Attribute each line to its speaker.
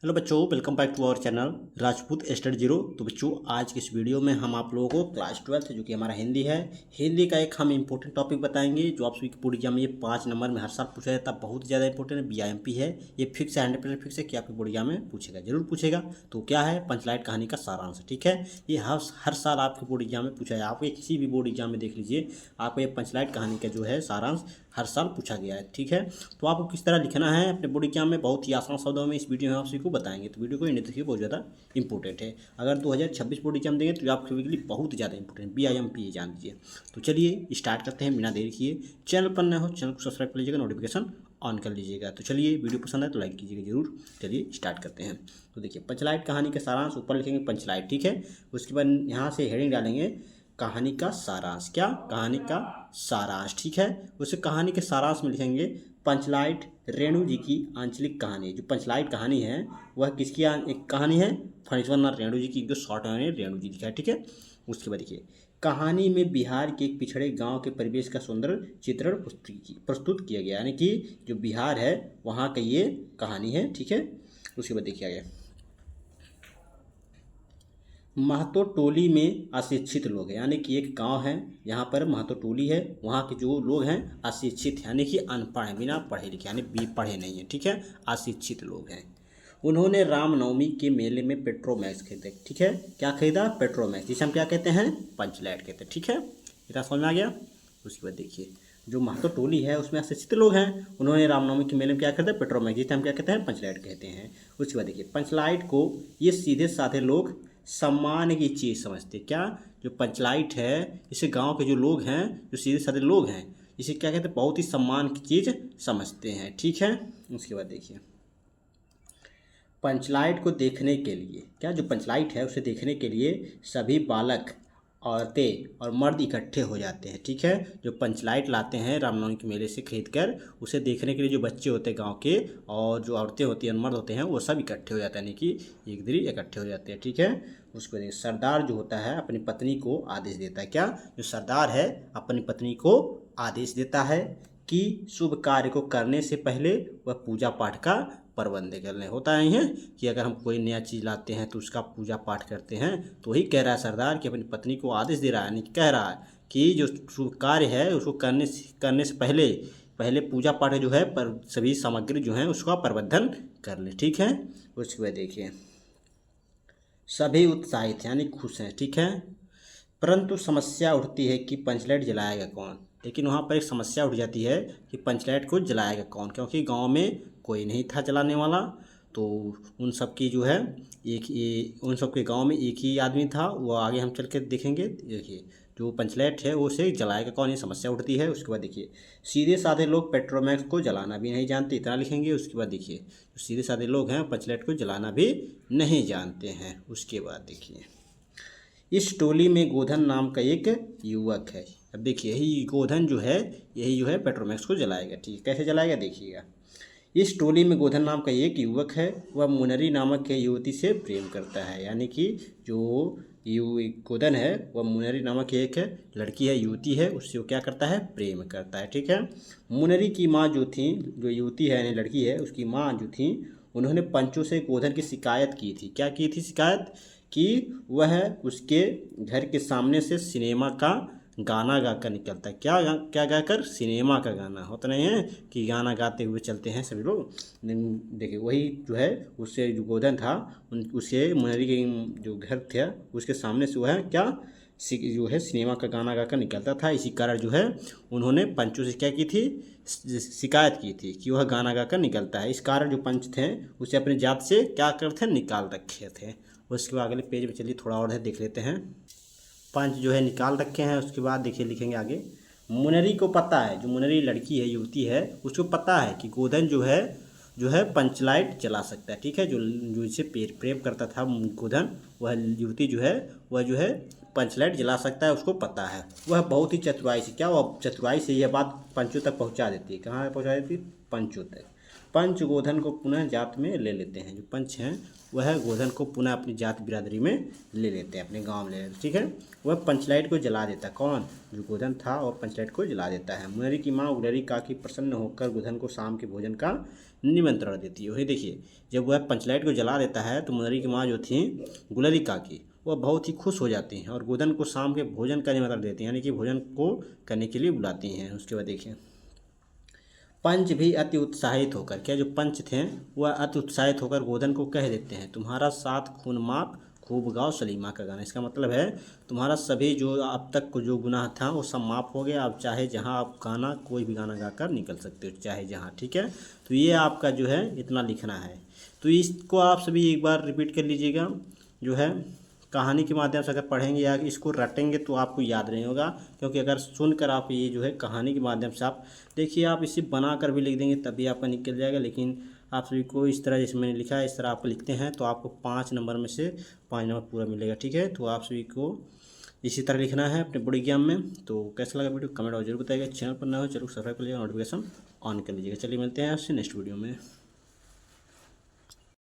Speaker 1: Hello बच्चों, welcome back to our channel Rajput study zero. तो बच्चों, आज की इस वीडियो में हम आप लोगों को क्लास 12 जो कि हमारा हिंदी है, हिंदी का एक हम इंपॉर्टेंट टॉपिक बताएंगे जो आप सभी की बोर्ड एग्जाम में ये 5 नंबर में हर साल पूछा जाता है। बहुत ज़्यादा इंपॉर्टेंट है, बीआईएमपी है, ये फिक्स है, 100% फिक्स है कि आपकी बोर्ड एग्जाम में पूछेगा, जरूर पूछेगा। तो क्या है, पंचलाइट कहानी का सारांश। ठीक है, ये हर साल आपके बोर्ड एग्जाम में पूछा है। आप ये किसी भी बोर्ड एग्जाम में देख लीजिए, आपको ये पंचलाइट कहानी का जो है सारांश हर साल पूछा गया है। ठीक है, तो आपको किस तरह लिखना है अपने बोर्ड एग्जाम में, बहुत ही आसान शब्दों में इस वीडियो में आप सभी को बताएंगे। तो वीडियो को इन्हें देखिए, बहुत ज़्यादा इंपॉर्टेंट है। अगर 2026 बोर्ड एग्जाम देंगे तो आपके लिए बहुत ज़्यादा इंपॉर्टेंट, बीआईएमपी जान लीजिए। तो चलिए स्टार्ट करते हैं बिना देर किए। चैनल पर नए हो चैनल को सब्सक्राइब कर लीजिएगा, नोटिफिकेशन ऑन कर लीजिएगा। तो चलिए, वीडियो पसंद है तो लाइक कीजिएगा जरूर। चलिए स्टार्ट करते हैं। तो देखिए, पंचलाइट कहानी का सारांश ऊपर लिखेंगे पंचलाइट। ठीक है, उसके बाद यहाँ से हेडिंग डालेंगे कहानी का सारांश। क्या, कहानी का सारांश। ठीक है, उसे कहानी के सारांश में लिखेंगे पंचलाइट रेणु जी की आंचलिक कहानी। जो पंचलाइट कहानी है वह किसकी एक कहानी है, फणीश्वरनाथ रेणु जी की, जो शॉर्ट में रेणु जी लिखा है। ठीक है, उसके बाद देखिए, कहानी में बिहार के एक पिछड़े गांव के परिवेश का सुंदर चित्रण प्रस्तुत किया गया, यानी कि जो बिहार है वहाँ का ये कहानी है। ठीक है, उसके बाद देखिए आगे, महतो टोली में अशिक्षित लोग हैं, यानी कि एक गांव है, यहाँ पर महतो टोली है, वहाँ के जो लोग हैं अशिक्षित, यानी कि अनपढ़ हैं, बिना पढ़े लिखे, यानी बी पढ़े नहीं हैं। ठीक है, अशिक्षित लोग हैं। उन्होंने रामनवमी के मेले में पेट्रोमैक्स खरीदे। ठीक है, क्या खरीदा, पेट्रोमैक्स, जिसे हम क्या कहते हैं, पंचलाइट कहते हैं। ठीक है, इतना समझ में आ गया। उसके बाद देखिए, जो महतो टोली है उसमें अशिक्षित लोग हैं, उन्होंने रामनवमी के मेले में क्या खरीदा, पेट्रोमैक्स, जिसे हम क्या कहते हैं, पंचलाइट कहते हैं। उसके बाद देखिए, पंचलाइट को ये सीधे साधे लोग सम्मान की चीज़ समझते। क्या, जो पंचलाइट है, इसे गांव के जो लोग हैं, जो सीधे साधे लोग हैं, इसे क्या कहते हैं, बहुत ही सम्मान की चीज़ समझते हैं। ठीक है, उसके बाद देखिए, पंचलाइट को देखने के लिए, क्या, जो पंचलाइट है उसे देखने के लिए सभी बालक, औरतें और मर्द इकट्ठे हो जाते हैं। ठीक है, जो पंचलाइट लाते हैं रामनवमी के मेले से खरीद कर, उसे देखने के लिए जो बच्चे होते हैं गांव के, और जो औरतें होती हैं, मर्द होते हैं, वो सब इकट्ठे हो जाते हैं, यानी कि एक दिन इकट्ठे हो जाते हैं। ठीक है, उसको देखिए, सरदार जो होता है अपनी पत्नी को आदेश देता है। क्या, जो सरदार है अपनी पत्नी को आदेश देता है कि शुभ कार्य को करने से पहले वह पूजा पाठ का प्रबंध कर लें। होता नहीं है कि अगर हम कोई नया चीज़ लाते हैं तो उसका पूजा पाठ करते हैं। तो वही कह रहा है सरदार कि अपनी पत्नी को आदेश दे रहा है, यानी कह रहा है कि जो शुभ कार्य है उसको करने से पहले पहले पूजा पाठ जो है पर सभी सामग्री जो है उसका प्रबंधन कर ले। ठीक है, उसके बाद देखिए, सभी उत्साहित यानी खुश हैं। ठीक है, परंतु समस्या उठती है कि पंचलाइट जलाएगा कौन। लेकिन वहाँ पर एक समस्या उठ जाती है कि पंचलाइट को जलाएगा कौन, क्योंकि गांव में कोई नहीं था जलाने वाला। तो उन सब की जो है उन सब के गांव में एक ही आदमी था, वो आगे हम चल के देखेंगे। देखिए, जो पंचलाइट है वो उसे जलाएगा कौन, ये समस्या उठती है। उसके बाद देखिए, सीधे साधे लोग पेट्रोमैक्स को जलाना भी नहीं जानते, इतना लिखेंगे। उसके बाद देखिए, जो सीधे साधे लोग हैं पंचलाइट को जलाना भी नहीं जानते हैं। उसके बाद देखिए, इस टोली में गोधन नाम का एक युवक है। अब देखिए, यही गोधन जो है, यही जो है पेट्रोमैक्स को जलाएगा। ठीक है, कैसे जलाएगा देखिएगा। इस टोली में गोधन नाम का एक युवक है, वह मुनरी नामक के युवती से प्रेम करता है, यानी कि जो गोधन है वह मुनरी नामक एक लड़की है, युवती है, उससे वो क्या करता है, प्रेम करता है। ठीक है, मुनरी की माँ जो थी, जो युवती है यानी लड़की है, उसकी माँ जो थी, उन्होंने पंचों से गोधन की शिकायत की थी। क्या की थी शिकायत, कि वह उसके घर के सामने से सिनेमा का गाना गाकर निकलता है। क्या गाकर, सिनेमा का गाना। होता नहीं है कि गाना गाते हुए चलते हैं सभी लोग। देखिए, वही जो है उससे जो गोधन था, उसके मुनरी के जो घर था उसके सामने से वह क्या जो है सिनेमा का गाना गाकर निकलता था। इसी कारण जो है उन्होंने पंचों से क्या की थी, शिकायत की थी कि वह गाना गाकर निकलता है। इस कारण जो पंच थे उसे अपनी जात से क्या करते थे, निकाल रखे थे। उसके बाद अगले पेज में चलिए थोड़ा और है देख लेते हैं। पंच जो है निकाल रखे हैं। उसके बाद देखिए लिखेंगे आगे, मुनरी को पता है, जो मुनरी लड़की है, युवती है, उसको पता है कि गोधन जो है पंचलाइट जला सकता है। ठीक है, जो इसे प्रेम करता था गोधन, वह युवती जो है वह जो है पंचलाइट जला सकता है, उसको पता है। वह बहुत ही चतुराई से, क्या, वह चतुराई से यह बात पंचों तक पहुंचा देती है। कहाँ पहुंचा देती है, पंचों तक। पंच गोधन को पुनः जात में ले लेते हैं। जो पंच हैं वह गोधन को पुनः अपनी जात बिरादरी में ले लेते हैं, अपने गांव में ले लेते हैं, ठीक है। वह पंचलाइट को जला देता है। कौन? जो गोधन था वह पंचलाइट को जला देता है। मुनरी की माँ गुलरी काकी प्रसन्न होकर गोधन को शाम के भोजन का निमंत्रण देती है। वही देखिए, जब वह पंचलाइट को जला देता है तो मुनरी की माँ जो थी गुलरी काकी, वह बहुत ही खुश हो जाती हैं और गोधन को शाम के भोजन का निमंत्रण देती हैं, यानी कि भोजन को करने के लिए बुलाती हैं। उसके बाद देखिए, पंच भी अति उत्साहित होकर, क्या जो पंच थे वह अति उत्साहित होकर गोधन को कह देते हैं, तुम्हारा 7 खून माफ खूब गाओ सलीमा का गाना। इसका मतलब है तुम्हारा सभी जो अब तक को जो गुनाह था वो सब माफ़ हो गया, अब चाहे जहाँ आप गाना कोई भी गाना गाकर निकल सकते हो, चाहे जहाँ, ठीक है। तो ये आपका जो है इतना लिखना है। तो इसको आप सभी एक बार रिपीट कर लीजिएगा। जो है कहानी के माध्यम से अगर पढ़ेंगे या इसको रटेंगे तो आपको याद नहीं होगा, क्योंकि अगर सुनकर आप ये जो है कहानी के माध्यम से आप देखिए, आप इसे बना कर भी लिख देंगे तभी आपका निकल जाएगा। लेकिन आप सभी को इस तरह जैसे मैंने लिखा है इस तरह आप लिखते हैं तो आपको 5 नंबर में से 5 नंबर पूरा मिलेगा, ठीक है। तो आप सभी को इसी तरह लिखना है अपने बोर्ड एग्जाम में। तो कैसा लगा वीडियो कमेंट और जरूर बताइएगा। चैनल पर नया हो चलो सब्सक्राइब कर लीजिएगा, नोटिफिकेशन ऑन कर लीजिएगा। चलिए मिलते हैं आपसे नेक्स्ट वीडियो में।